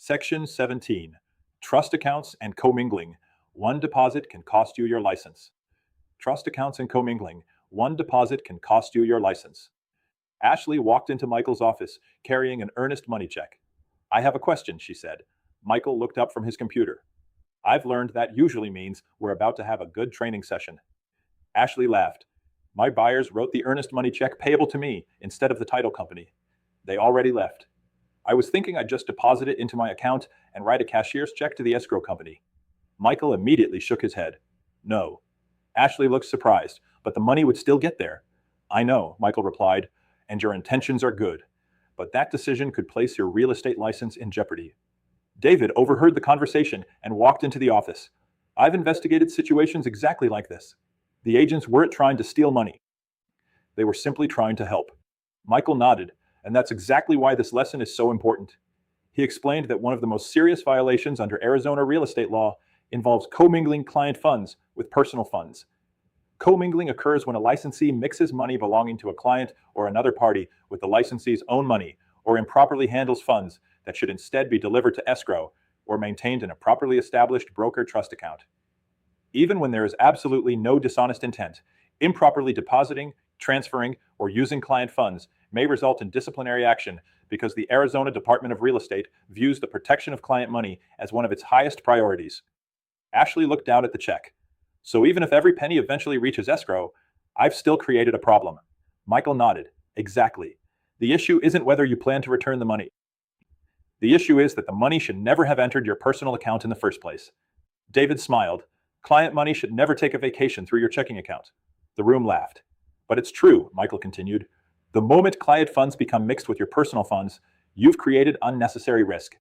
Section 17. Trust accounts and commingling. One deposit can cost you your license. Trust accounts and commingling. One deposit can cost you your license. Ashley walked into Michael's office carrying an earnest money check. "I have a question," she said. Michael looked up from his computer. "I've learned that usually means we're about to have a good training session." Ashley laughed. "My buyers wrote the earnest money check payable to me instead of the title company. They already left. I was thinking I'd just deposit it into my account and write a cashier's check to the escrow company." Michael immediately shook his head. "No." Ashley looked surprised, "But the money would still get there." "I know," Michael replied, "and your intentions are good. But that decision could place your real estate license in jeopardy." David overheard the conversation and walked into the office. "I've investigated situations exactly like this. The agents weren't trying to steal money. They were simply trying to help." Michael nodded, and that's exactly why this lesson is so important. He explained that one of the most serious violations under Arizona real estate law involves commingling client funds with personal funds. Commingling occurs when a licensee mixes money belonging to a client or another party with the licensee's own money, or improperly handles funds that should instead be delivered to escrow or maintained in a properly established broker trust account. Even when there is absolutely no dishonest intent, improperly depositing, transferring, or using client funds may result in disciplinary action because the Arizona Department of Real Estate views the protection of client money as one of its highest priorities. Ashley looked down at the check. "So even if every penny eventually reaches escrow, I've still created a problem." Michael nodded. "Exactly. The issue isn't whether you plan to return the money. The issue is that the money should never have entered your personal account in the first place." David smiled. "Client money should never take a vacation through your checking account." The room laughed. "But it's true," Michael continued. "The moment client funds become mixed with your personal funds, you've created unnecessary risk."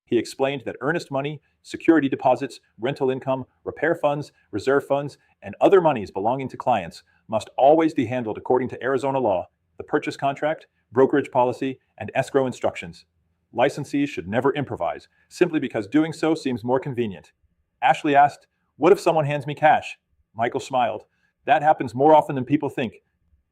He explained that earnest money, security deposits, rental income, repair funds, reserve funds, and other monies belonging to clients must always be handled according to Arizona law, the purchase contract, brokerage policy, and escrow instructions. Licensees should never improvise, simply because doing so seems more convenient. Ashley asked, "What if someone hands me cash?" Michael smiled. "That happens more often than people think."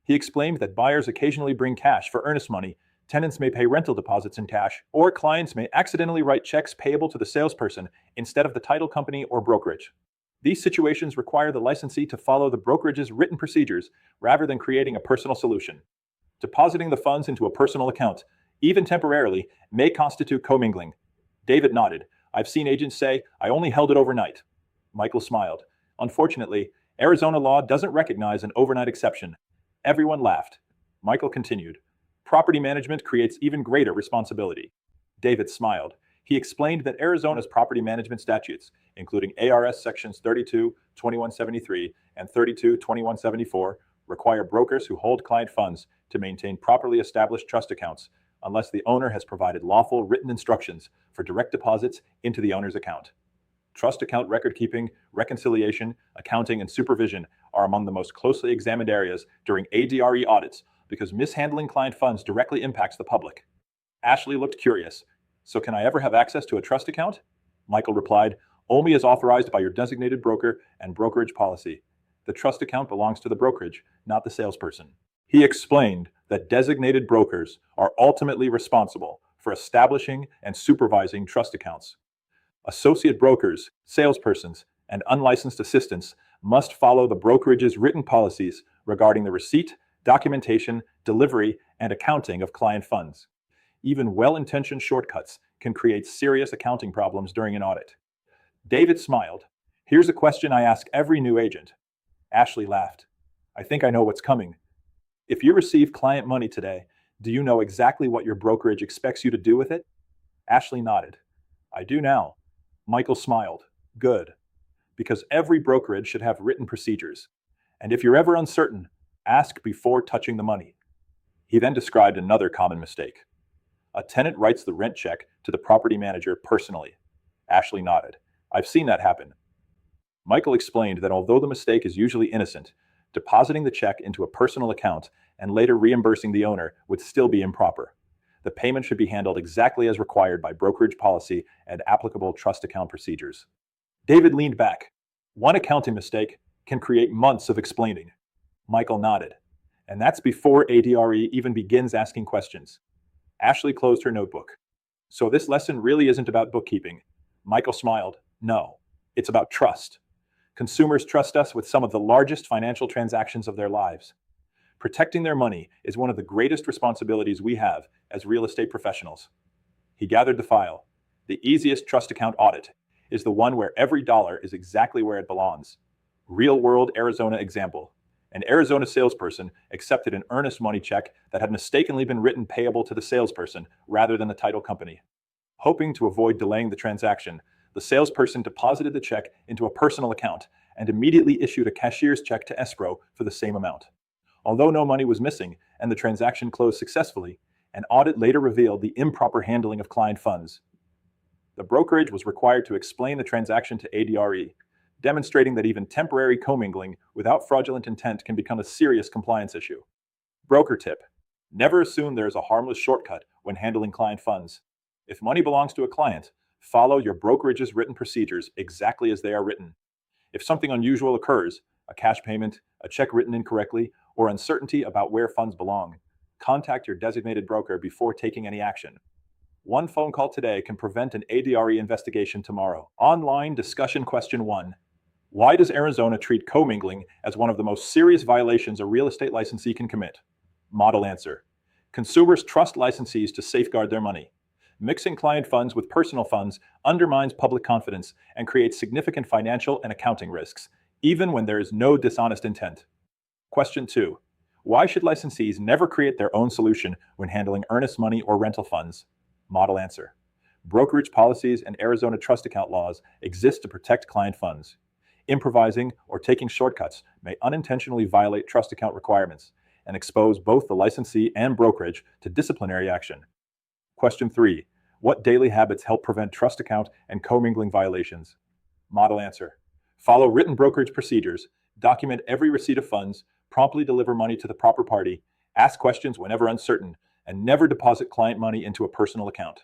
He explained that buyers occasionally bring cash for earnest money, tenants may pay rental deposits in cash, or clients may accidentally write checks payable to the salesperson instead of the title company or brokerage. These situations require the licensee to follow the brokerage's written procedures rather than creating a personal solution. Depositing the funds into a personal account, even temporarily, may constitute commingling. David nodded. "I've seen agents say, 'I only held it overnight.'" Michael smiled. "Unfortunately, Arizona law doesn't recognize an overnight exception." Everyone laughed. Michael continued. "Property management creates even greater responsibility." David smiled. He explained that Arizona's property management statutes, including ARS sections 32-2173 and 32-2174, require brokers who hold client funds to maintain properly established trust accounts unless the owner has provided lawful written instructions for direct deposits into the owner's account. Trust account record keeping, reconciliation, accounting, and supervision are among the most closely examined areas during ADRE audits because mishandling client funds directly impacts the public. Ashley looked curious. "So can I ever have access to a trust account?" Michael replied, "Only as authorized by your designated broker and brokerage policy. The trust account belongs to the brokerage, not the salesperson." He explained that designated brokers are ultimately responsible for establishing and supervising trust accounts. Associate brokers, salespersons, and unlicensed assistants must follow the brokerage's written policies regarding the receipt, documentation, delivery, and accounting of client funds. Even well-intentioned shortcuts can create serious accounting problems during an audit. David smiled. "Here's a question I ask every new agent." Ashley laughed. "I think I know what's coming. If you receive client money today, do you know exactly what your brokerage expects you to do with it?" Ashley nodded. "I do now." Michael smiled. "Good. Because every brokerage should have written procedures. And if you're ever uncertain, ask before touching the money." He then described another common mistake. A tenant writes the rent check to the property manager personally. Ashley nodded. "I've seen that happen." Michael explained that although the mistake is usually innocent, depositing the check into a personal account and later reimbursing the owner would still be improper. The payment should be handled exactly as required by brokerage policy and applicable trust account procedures. David leaned back. "One accounting mistake can create months of explaining." Michael nodded. "And that's before ADRE even begins asking questions." Ashley closed her notebook. So this lesson really isn't about bookkeeping. Michael smiled. No, it's about trust. Consumers trust us with some of the largest financial transactions of their lives. Protecting their money is one of the greatest responsibilities we have as real estate professionals. He gathered the file. The easiest trust account audit is the one where every dollar is exactly where it belongs. Real-world Arizona example. An Arizona salesperson accepted an earnest money check that had mistakenly been written payable to the salesperson rather than the title company. Hoping to avoid delaying the transaction, the salesperson deposited the check into a personal account and immediately issued a cashier's check to escrow for the same amount. Although no money was missing and the transaction closed successfully, an audit later revealed the improper handling of client funds. The brokerage was required to explain the transaction to ADRE, demonstrating that even temporary commingling without fraudulent intent can become a serious compliance issue. Broker tip: never assume there is a harmless shortcut when handling client funds. If money belongs to a client, follow your brokerage's written procedures exactly as they are written. If something unusual occurs, a cash payment, a check written incorrectly, or uncertainty about where funds belong, contact your designated broker before taking any action. One phone call today can prevent an ADRE investigation tomorrow. Online discussion question 1. Why does Arizona treat commingling as one of the most serious violations a real estate licensee can commit? Model answer: consumers trust licensees to safeguard their money. Mixing client funds with personal funds undermines public confidence and creates significant financial and accounting risks, even when there is no dishonest intent. Question 2. Why should licensees never create their own solution when handling earnest money or rental funds? Model answer: brokerage policies and Arizona trust account laws exist to protect client funds. Improvising or taking shortcuts may unintentionally violate trust account requirements and expose both the licensee and brokerage to disciplinary action. Question 3. What daily habits help prevent trust account and commingling violations? Model answer: follow written brokerage procedures, document every receipt of funds, promptly deliver money to the proper party, ask questions whenever uncertain, and never deposit client money into a personal account.